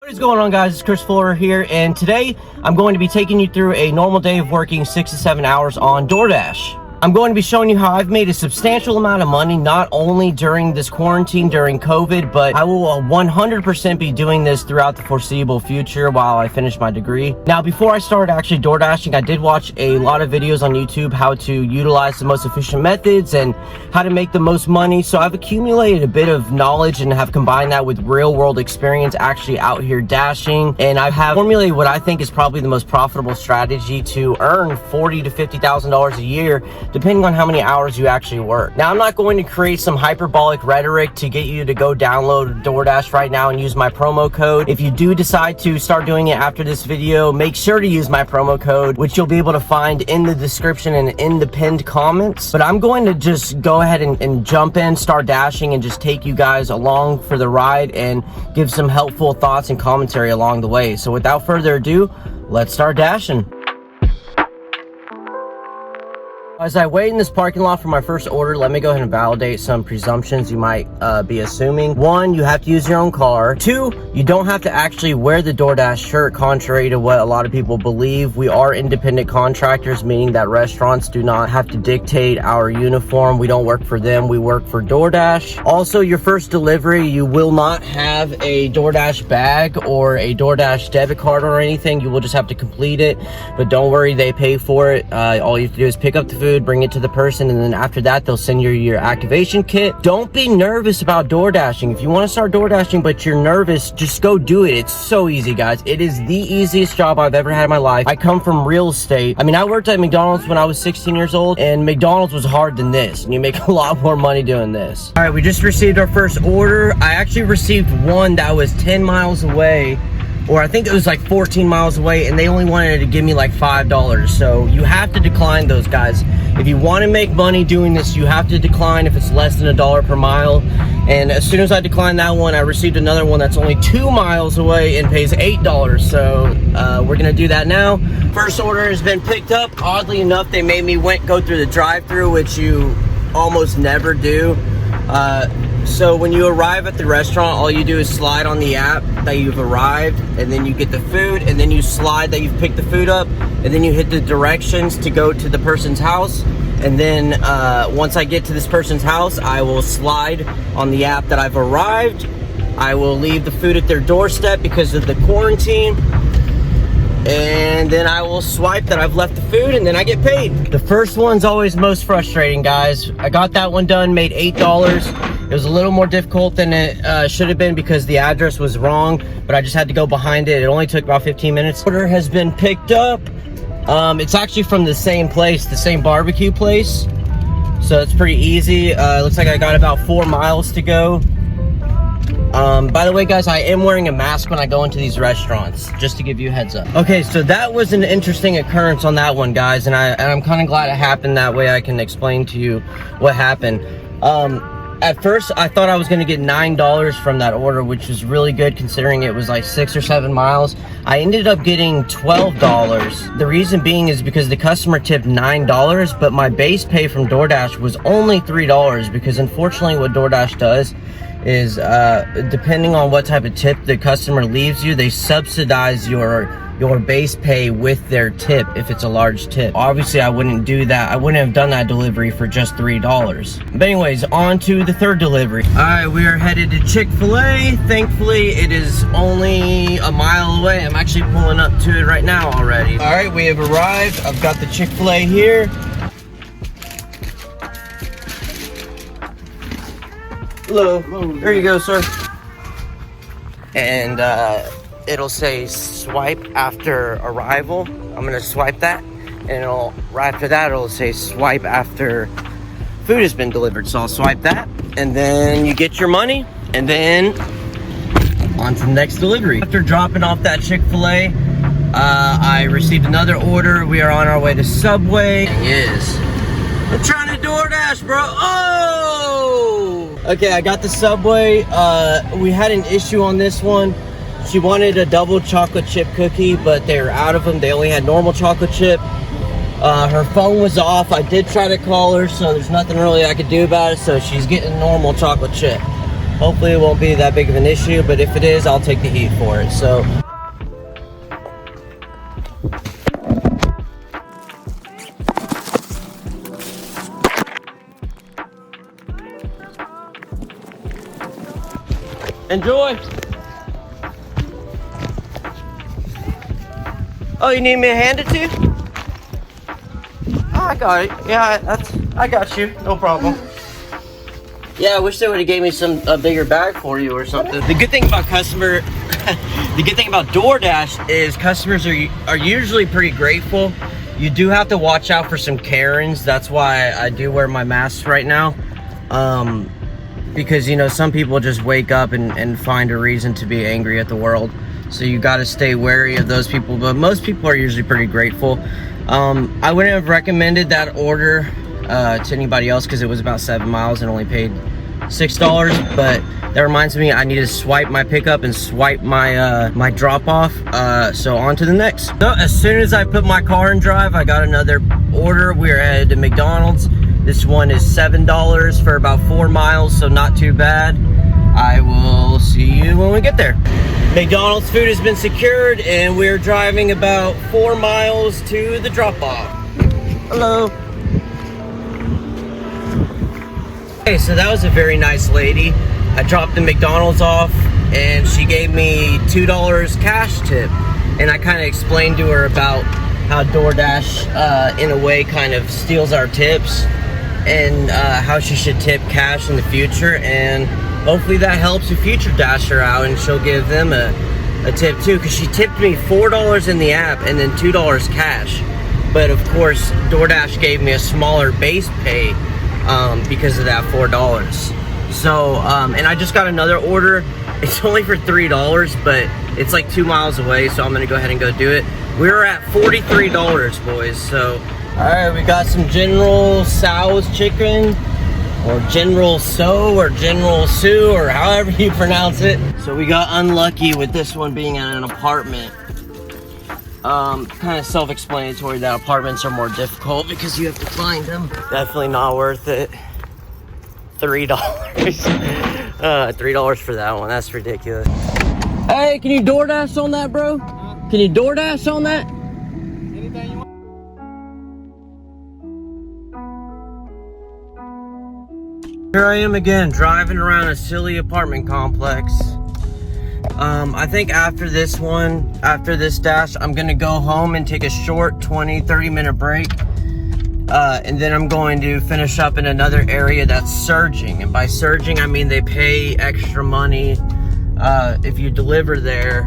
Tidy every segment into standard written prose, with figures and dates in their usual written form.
What is going on, guys? It's Chris Fuller here, and today I'm going to be taking you through a normal day of working 6 to 7 hours on DoorDash. I'm going to be showing you how I've made a substantial amount of money, not only during this quarantine, during COVID, but I will 100% be doing this throughout the foreseeable future while I finish my degree. Now, before I started actually door dashing, I did watch a lot of videos on YouTube how to utilize the most efficient methods and how to make the most money. So I've accumulated a bit of knowledge and have combined that with real world experience actually out here dashing. And I have formulated what I think is probably the most profitable strategy to earn $40,000 to $50,000 a year, depending on how many hours you actually work. Now, I'm not going to create some hyperbolic rhetoric to get you to go download DoorDash right now and use my promo code. If you do decide to start doing it after this video, make sure to use my promo code, which you'll be able to find in the description and in the pinned comments. But I'm going to just go ahead and jump in, start dashing, and just take you guys along for the ride and give some helpful thoughts and commentary along the way. So without further ado, let's start dashing. As I wait in this parking lot for my first order, let me go ahead and validate some presumptions you might be assuming. 1, you have to use your own car. 2, you don't have to actually wear the DoorDash shirt, contrary to what a lot of people believe. We are independent contractors, meaning that restaurants do not have to dictate our uniform. We don't work for them, we work for DoorDash. Also, your first delivery, you will not have a DoorDash bag or a DoorDash debit card or anything. You will just have to complete it, but don't worry, they pay for it. All you have to do is pick up the food, bring it to the person, and then after that they'll send you your activation kit. Don't be nervous about door dashing. If you want to start door dashing but you're nervous, just go do it. It's so easy, guys. It is the easiest job I've ever had in my life. I come from real estate. I mean, I worked at McDonald's when I was 16 years old, and McDonald's was hard than this, and you make a lot more money doing this. All right, we just received our first order. I actually received one that was 10 miles away, or I think it was like 14 miles away, and they only wanted to give me like $5. So you have to decline those, guys. If you want to make money doing this, you have to decline if it's less than $1 per mile. And as soon as I declined that one, I received another one that's only 2 miles away and pays $8. So we're gonna do that now. First order has been picked up. Oddly enough, they made me go through the drive-thru, which you almost never do. So when you arrive at the restaurant, all you do is slide on the app that you've arrived, and then you get the food, and then you slide that you've picked the food up, and then you hit the directions to go to the person's house. And then once I get to this person's house, I will slide on the app that I've arrived. I will leave the food at their doorstep because of the quarantine, and then I will swipe that I've left the food, and then I get paid. The first one's always most frustrating, guys. I got that one done, made $8. It was a little more difficult than it should have been because the address was wrong, but I just had to go behind it. It only took about 15 minutes. Order has been picked up. It's actually from the same place, the same barbecue place, so it's pretty easy. It looks like I got about 4 miles to go. By the way, guys, I am wearing a mask when I go into these restaurants, just to give you a heads up. Okay, so that was an interesting occurrence on that one, guys, and I'm kind of glad it happened. That way I can explain to you what happened. At first, I thought I was going to get $9 from that order, which was really good considering it was like 6 or 7 miles. I ended up getting $12. The reason being is because the customer tipped $9, but my base pay from DoorDash was only $3, because unfortunately what DoorDash does is depending on what type of tip the customer leaves you, they subsidize your base pay with their tip if it's a large tip. Obviously, I wouldn't do that. I wouldn't have done that delivery for just $3. But anyways, on to the third delivery. All right, we are headed to Chick-fil-A. Thankfully, it is only a mile away. I'm actually pulling up to it right now already. All right, we have arrived. I've got the Chick-fil-A here. Hello. There you go, sir. And it'll say swipe after arrival. I'm gonna swipe that, and right after that it'll say swipe after food has been delivered. So I'll swipe that, and then you get your money, and then on to the next delivery. After dropping off that Chick-fil-A, I received another order. We are on our way to Subway. I'm trying to DoorDash, bro. Oh! Okay, I got the Subway. We had an issue on this one. She wanted a double chocolate chip cookie, but they were out of them. They only had normal chocolate chip. Her phone was off. I did try to call her, so there's nothing really I could do about it. So she's getting normal chocolate chip. Hopefully it won't be that big of an issue, but if it is, I'll take the heat for it. So enjoy. Oh, you need me to hand it to you? Oh, I got it. Yeah, I got you. No problem. Yeah, I wish they would have gave me a bigger bag for you or something. The good thing about the good thing about DoorDash is customers are usually pretty grateful. You do have to watch out for some Karens. That's why I do wear my mask right now. Because, you know, some people just wake up and find a reason to be angry at the world. So you got to stay wary of those people. But most people are usually pretty grateful. I wouldn't have recommended that order to anybody else because it was about 7 miles and only paid $6. But that reminds me, I need to swipe my pickup and swipe my my drop off. So on to the next. So as soon as I put my car in drive, I got another order. We're headed to McDonald's. This one is $7 for about 4 miles, so not too bad. I will see you when we get there. McDonald's food has been secured and we're driving about 4 miles to the drop off. Hello. Okay, so that was a very nice lady. I dropped the McDonald's off and she gave me $2 cash tip. And I kind of explained to her about how DoorDash, in a way, kind of steals our tips and how she should tip cash in the future. And hopefully that helps a future Dasher out and she'll give them a tip too. Because she tipped me $4 in the app and then $2 cash. But of course, DoorDash gave me a smaller base pay because of that $4. So, and I just got another order. It's only for $3, but it's like 2 miles away, so I'm gonna go ahead and go do it. We're at $43, boys. So, all right, we got some General Tso's chicken, or General Tso, or General Sue, or however you pronounce it. So we got unlucky with this one being in an apartment. Kind of self-explanatory that apartments are more difficult because you have to find them. Definitely not worth it. $3. $3 for that one. That's ridiculous. Hey, can you DoorDash on that, bro? Can you DoorDash on that? Anything you want. Here I am again, driving around a silly apartment complex. I think after this dash, I'm gonna go home and take a short 20-30 minute break. And then I'm going to finish up in another area that's surging. And by surging, I mean they pay extra money if you deliver there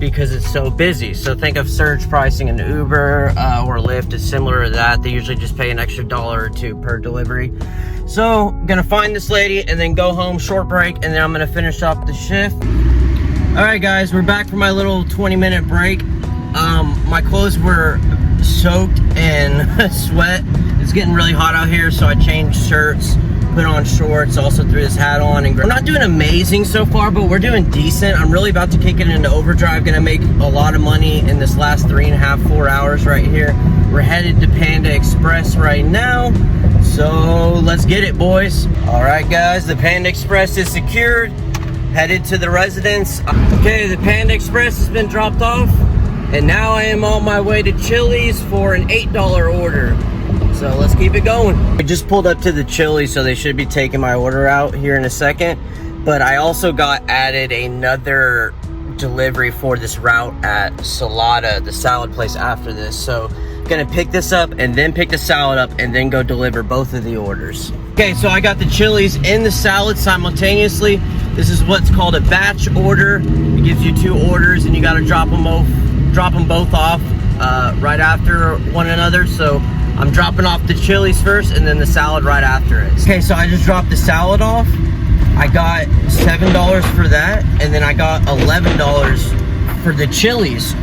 because it's so busy. So think of surge pricing in Uber or Lyft. It's similar to that. They usually just pay an extra $1 or $2 per delivery. So I'm gonna find this lady and then go home, short break, and then I'm gonna finish up the shift. All right, guys, we're back from my little 20-minute break. My clothes were soaked in sweat. It's getting really hot out here, so I changed shirts, put on shorts, also threw this hat on. And we're not doing amazing so far, but we're doing decent. I'm really about to kick it into overdrive. Gonna make a lot of money in this last 3.5, 4 hours right here. We're headed to Panda Express right now, so let's get it, boys. All right, guys, the Panda Express is secured. Headed to the residence. Okay, the Panda Express has been dropped off, and now I am on my way to Chili's for an $8 order. So let's keep it going. I just pulled up to the Chili's, so they should be taking my order out here in a second. But I also got added another delivery for this route at Salada, the salad place after this. So gonna pick this up and then pick the salad up and then go deliver both of the orders. Okay, so I got the Chili's and the salad simultaneously. This is what's called a batch order. It gives you 2 orders and you gotta drop them both off right after one another. So I'm dropping off the Chili's first and then the salad right after it. Okay, so I just dropped the salad off. I got $7 for that, and then I got $11 for the Chili's.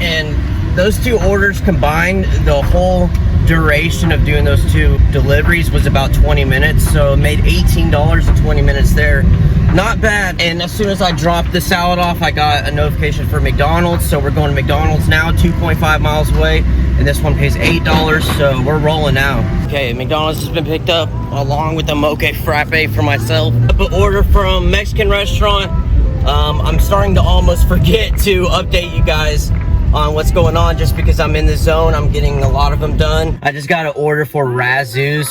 And those 2 orders combined, the whole duration of doing those 2 deliveries was about 20 minutes. So it made $18 in 20 minutes there. not bad. And as soon as I dropped the salad off, I got a notification for McDonald's. So we're going to McDonald's now, 2.5 miles away. And this one pays $8, so we're rolling now. Okay, McDonald's has been picked up along with a mocha frappe for myself. An order from Mexican restaurant. I'm starting to almost forget to update you guys on what's going on just because I'm in the zone. I'm getting a lot of them done. I just got an order for Razoo's,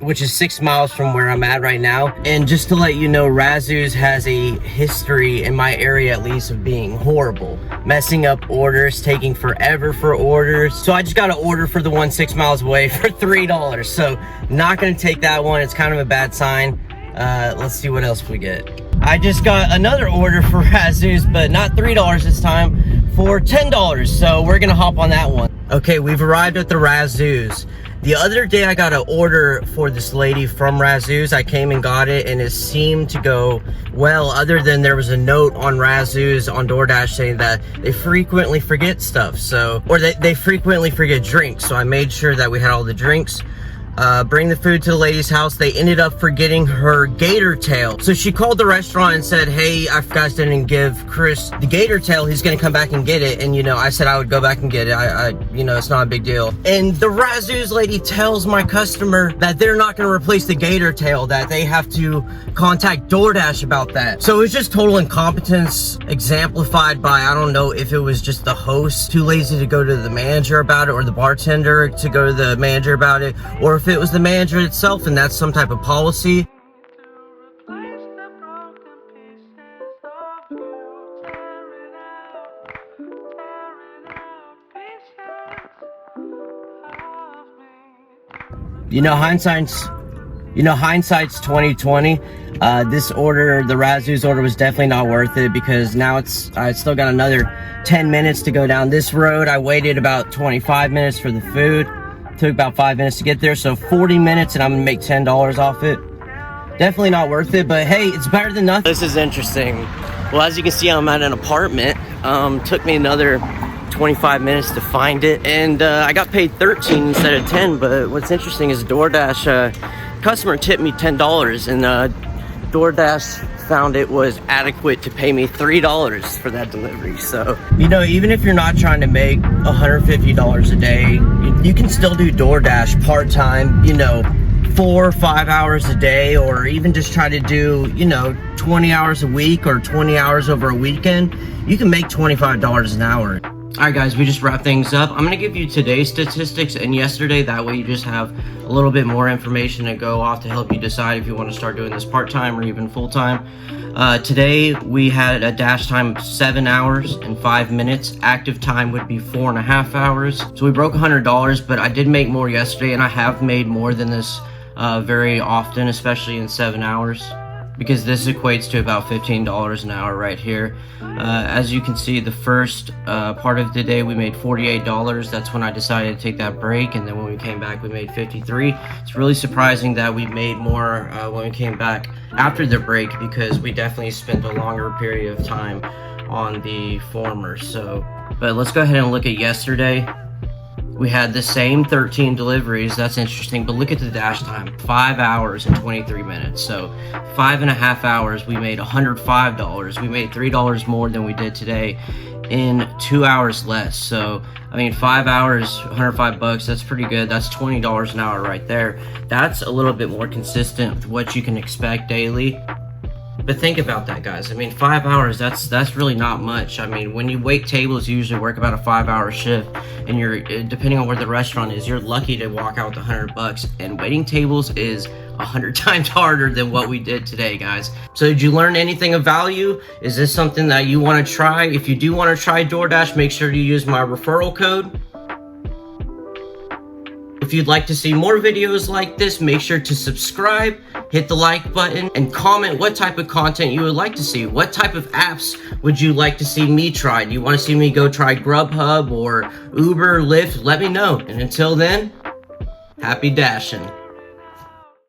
which is 6 miles from where I'm at right now. And just to let you know, Razoo's has a history in my area at least of being horrible, messing up orders, taking forever for orders. So I just got an order for the one 6 miles away for $3. So not gonna take that one. It's kind of a bad sign. Let's see what else we get. I just got another order for Razoo's, but not $3 this time, for $10. So we're gonna hop on that one. Okay, we've arrived at the Razoo's. The other day I got an order for this lady from Razoo's. I came and got it, and it seemed to go well, other than there was a note on Razoo's on DoorDash saying that they frequently forget stuff. Or they frequently forget drinks. So I made sure that we had all the drinks. Bring the food to the lady's house. They ended up forgetting her gator tail. So she called the restaurant and said, hey, I guys didn't give Chris the gator tail. He's gonna come back and get it. And, I said I would go back and get it. It's not a big deal. And the Razoo's lady tells my customer that they're not gonna replace the gator tail, that they have to contact DoorDash about that. So it was just total incompetence exemplified by, I don't know if it was just the host too lazy to go to the manager about it, or the bartender to go to the manager about it, or if it was the manager itself and that's some type of policy. Hindsight's 2020. This order, the Razoo's order, was definitely not worth it, because now I still got another 10 minutes to go down this road. I waited about 25 minutes for the food. Took about 5 minutes to get there, so 40 minutes, and I'm gonna make $10 off it. Definitely not worth it, but hey, it's better than nothing. This is interesting. Well, as you can see, I'm at an apartment. Took me another 25 minutes to find it, and I got paid 13 instead of 10. But what's interesting is DoorDash customer tipped me $10, and DoorDash found it was adequate to pay me $3 for that delivery. So, even if you're not trying to make $150 a day, you can still do DoorDash part-time, 4 or 5 hours a day, or even just try to do, 20 hours a week or 20 hours over a weekend. You can make $25 an hour. Alright guys, we just wrapped things up. I'm going to give you today's statistics and yesterday. That way you just have a little bit more information to go off to help you decide if you want to start doing this part-time or even full-time. Today we had a dash time of 7 hours and 5 minutes. Active time would be 4.5 hours. So we broke $100, but I did make more yesterday, and I have made more than this very often, especially in 7 hours, because this equates to about $15 an hour right here. As you can see, the first part of the day we made $48. That's when I decided to take that break, and then when we came back we made $53. It's really surprising that we made more when we came back after the break, because we definitely spent a longer period of time on the former. But let's go ahead and look at yesterday. We had the same 13 deliveries. That's interesting, but look at the dash time, 5 hours and 23 minutes. So 5.5 hours, we made $105. We made $3 more than we did today in 2 hours less. So 5 hours, $105, that's pretty good. That's $20 an hour right there. That's a little bit more consistent with what you can expect daily. But think about that, guys. 5 hours, that's really not much. When you wait tables, you usually work about a 5-hour shift, and you're, depending on where the restaurant is, you're lucky to walk out with $100, and waiting tables is 100 times harder than what we did today, guys. So did you learn anything of value? Is this something that you want to try? If you do want to try DoorDash, make sure to use my referral code. If you'd like to see more videos like this, make sure to subscribe, hit the like button, and comment what type of content you would like to see. What type of apps would you like to see me try? Do you want to see me go try Grubhub or Uber, Lyft? Let me know. And until then, happy dashing.